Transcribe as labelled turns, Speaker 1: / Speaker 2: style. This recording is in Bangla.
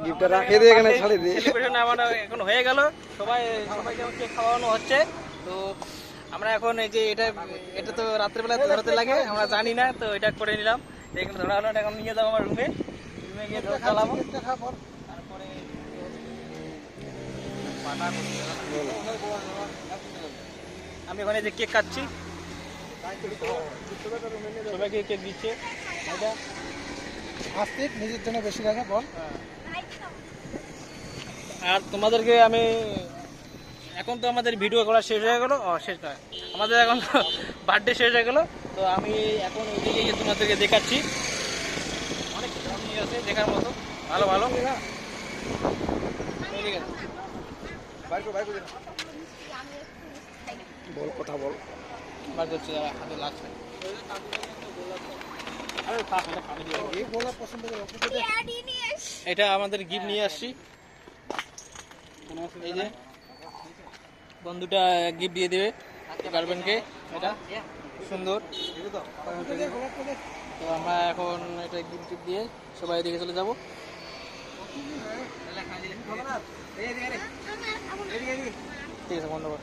Speaker 1: গিফটটা রাখে দিয়ে এখানে ছাড়ে দিয়ে
Speaker 2: সেলিব্রেশন আমার এখন হয়ে গেল, সবাইকে কেক খাওয়ানো হচ্ছে। তো আমরা এখন এই যে এটা তো রাত্রেবেলা ধরাতে লাগে, আমরা জানি না, তো এটা করে নিলাম। এখানে ধরা হলো, এখন নিয়ে যাবো আমার রুমে গিয়ে চালাবো। তারপরে আমি ওখানে যে কেক কাটছি, সবাইকে কেক দিচ্ছে।
Speaker 1: নিজের জন্য বেশি রাখা বল।
Speaker 2: আর তোমাদেরকে আমি এখন তো আমাদের ভিডিও করা শেষ হয়ে গেল, শেষ নয়, আমাদের এখন বার্থডে শেষ হয়ে গেল। তো আমি এখন ওইদিকে গিয়ে তোমাদেরকে দেখাচ্ছি, অনেক কিছু নিয়ে আছে দেখার মতো, ভালো ভালো।
Speaker 1: বল, কথা বল।
Speaker 2: বার করছি, হাতে লাগছে। এটা আমাদের গিফট নিয়ে আসছি, এই যে বন্ধুটা গিফট দিয়ে দেবে গার্লফ্রেন্ডকে, এটা সুন্দর। তো আমরা এখন এটা গিফট দিয়ে সবাই এদিকে চলে যাবো। ঠিক আছে, বন্ধ কর।